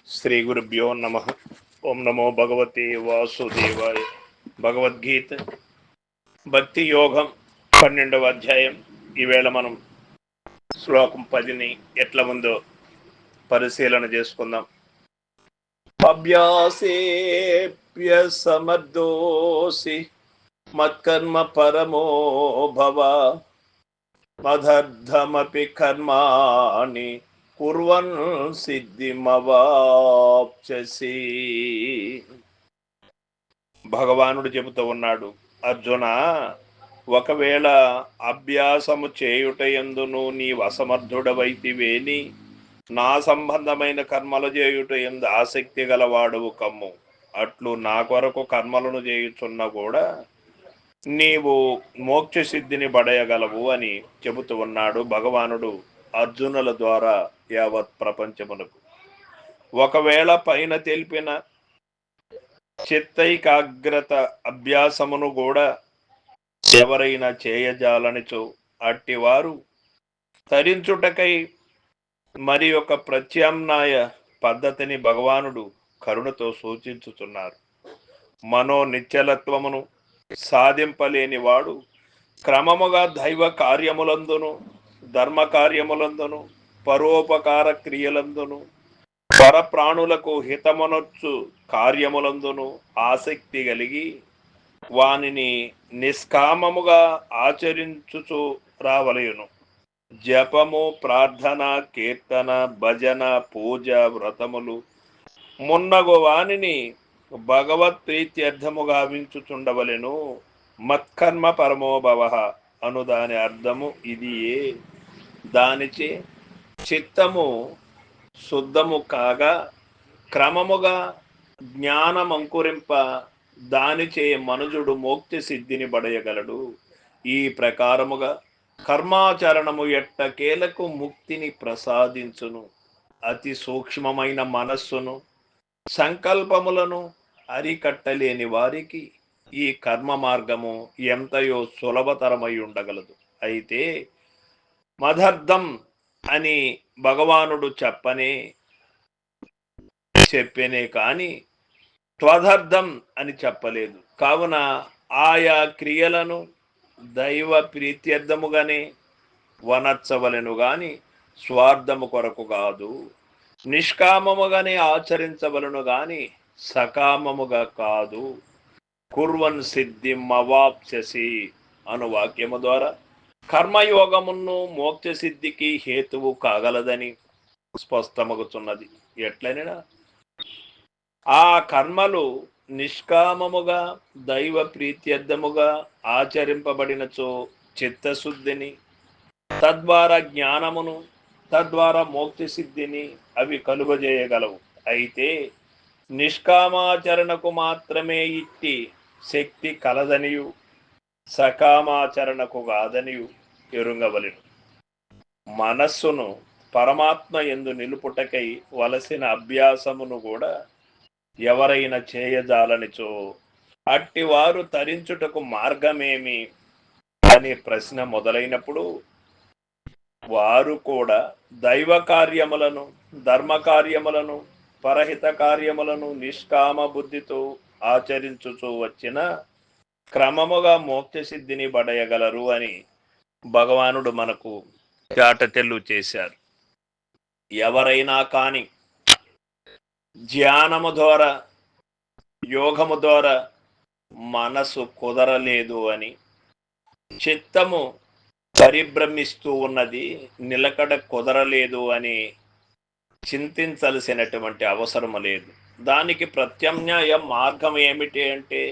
శ్రీ గురుభ్యో నమ. ఓం నమో భగవతే వాసుదేవాయ. భగవద్గీత భక్తి యోగం 12వ అధ్యాయం. ఈవేళ మనం శ్లోకం 10ని ఎట్లా ఉందో పరిశీలన చేసుకుందాం. అభ్యాసేప్యసమర్థోసి మత్కర్మ పరమో భవ మదర్థమపి కర్మాణి కుర్వన్ సిద్ధిమవాప్స్యసి. భగవానుడు చెబుతూ ఉన్నాడు, అర్జున, ఒకవేళ అభ్యాసము చేయుటయందును నీవు అసమర్థుడవైతివేని నా సంబంధమైన కర్మలు చేయుటయందు ఆసక్తి గలవాడువు కమ్ము. అట్లు నా కొరకు కర్మలను చేయుచున్న కూడా నీవు మోక్ష సిద్ధిని పడయగలవు అని చెబుతూ ఉన్నాడు భగవానుడు అర్జునుల ద్వారా యావత్ ప్రపంచమునకు. ఒకవేళ పైన తెలిపిన చిత్తైకాగ్రత అభ్యాసమును కూడా ఎవరైనా చేయజాలనిచో అట్టివారు తరించుటకై మరి ఒక ప్రత్యామ్నాయ పద్ధతిని భగవానుడు కరుణతో సూచించుతున్నారు. మనో నిశ్చలత్వమును సాధింపలేని వాడు క్రమముగా దైవ కార్యములందును ధర్మ కార్యములందును పరోపకార క్రియలందును పరప్రాణులకు హితమనొచ్చు కార్యములందును ఆసక్తి కలిగి వానిని నిష్కామముగా ఆచరించుచు రావలయును. జపము, ప్రార్థన, కీర్తన, భజన, పూజ, వ్రతములు మున్నగు వానిని భగవత్ ప్రీత్యర్థముగా వించుచుండవలెను. మత్కర్మ పరమోభవ అను దాని అర్థము ఇదియే. దానిచే చిత్తము శుద్ధము కాగా క్రమముగా జ్ఞానమంకురింప దానిచే మనుజుడు మోక్ష సిద్ధిని పడయగలడు. ఈ ప్రకారముగా కర్మాచరణము ఎట్టకేలకు ముక్తిని ప్రసాదించును. అతి సూక్ష్మమైన మనస్సును సంకల్పములను అరికట్టలేని వారికి ఈ కర్మ మార్గము ఎంతయో సులభతరమై ఉండగలదు. అయితే మదర్థం అని భగవానుడు చెప్పనే కాని త్వదర్థం అని చెప్పలేదు. కావున ఆయా క్రియలను దైవ ప్రీత్యర్థముగానే వనర్చవలెను గాని స్వార్థము కొరకు కాదు. నిష్కామముగానే ఆచరించవలను గాని సకామముగా కాదు. కుర్వన్ సిద్ధిమవాప్స్యసి అను వాక్యము ద్వారా కర్మయోగమును మోక్ష సిద్ధికి హేతువు కాగలదని స్పష్టమగుతున్నది. ఎట్లనైనా ఆ కర్మలు నిష్కామముగా దైవ ప్రీత్యర్థముగా ఆచరింపబడినచో చిత్తశుద్ధిని, తద్వారా జ్ఞానమును, తద్వారా మోక్ష సిద్ధిని అవి కలుగజేయగలవు. అయితే నిష్కామాచరణకు మాత్రమే ఇట్టి శక్తి కలదనియు సకామాచరణకు కాదనియు ఎరుంగవలెను. మనస్సును పరమాత్మ యందు నిలుపుటకై వలసిన అభ్యాసమును కూడా ఎవరైనా చేయజాలనిచో అట్టివారు తరించుటకు మార్గమేమి అనే ప్రశ్న మొదలైనప్పుడు వారు కూడా దైవ కార్యములను, ధర్మ కార్యములను, పరహిత కార్యములను నిష్కామ బుద్ధితో ఆచరించుచూ వచ్చిన క్రమముగా మోక్ష సిద్ధిని పడయగలరు అని భగవానుడు మనకు చాటతెల్లు చేశారు. ఎవరైనా కాని ధ్యానము ద్వారా, యోగము ద్వారా మనసు కుదరలేదు అని, చిత్తము పరిభ్రమిస్తూ ఉన్నది, నిలకడ కుదరలేదు అని చింతించాల్సినటువంటి అవసరం లేదు. దానికి ప్రత్యామ్నాయ మార్గం ఏమిటి అంటే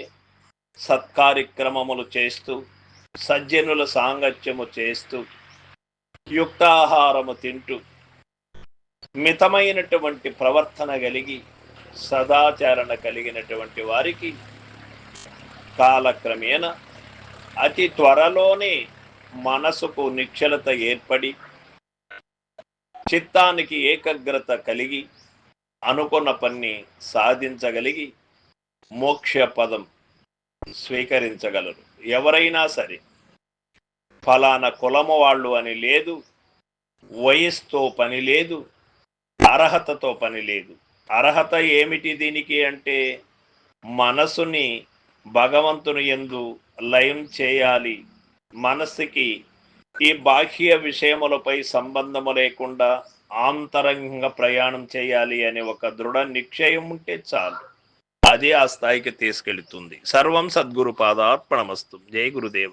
సత్కార్యక్రమములు చేస్తూ, సజ్జనుల సాంగత్యము చేస్తూ, యుక్తాహారము తింటూ, మితమైనటువంటి ప్రవర్తన కలిగి, సదాచరణ కలిగినటువంటి వారికి కాలక్రమేణా అతి త్వరలోనే మనసుకు నిశ్చలత ఏర్పడి, చిత్తానికి ఏకాగ్రత కలిగి, అనుకున్న పని సాధించగలిగి మోక్ష పదం స్వీకరించగలరు. ఎవరైనా సరే ఫలానా కులము వాళ్ళు అని లేదు, వయస్సుతో పని లేదు, అర్హతతో పని లేదు. అర్హత ఏమిటి దీనికి అంటే, మనసుని భగవంతుని యందు లయం చేయాలి. మనస్సుకి ఈ బాహ్య విషయములపై సంబంధము లేకుండా ఆంతరంగంగా ప్రయాణం చేయాలి అనే ఒక దృఢ నిశ్చయం ఉంటే చాలు. అది ఆ స్థాయికి తీసుకెళ్తుంది. సర్వం సద్గురు పాదార్పణమస్తు. జై గురుదేవ.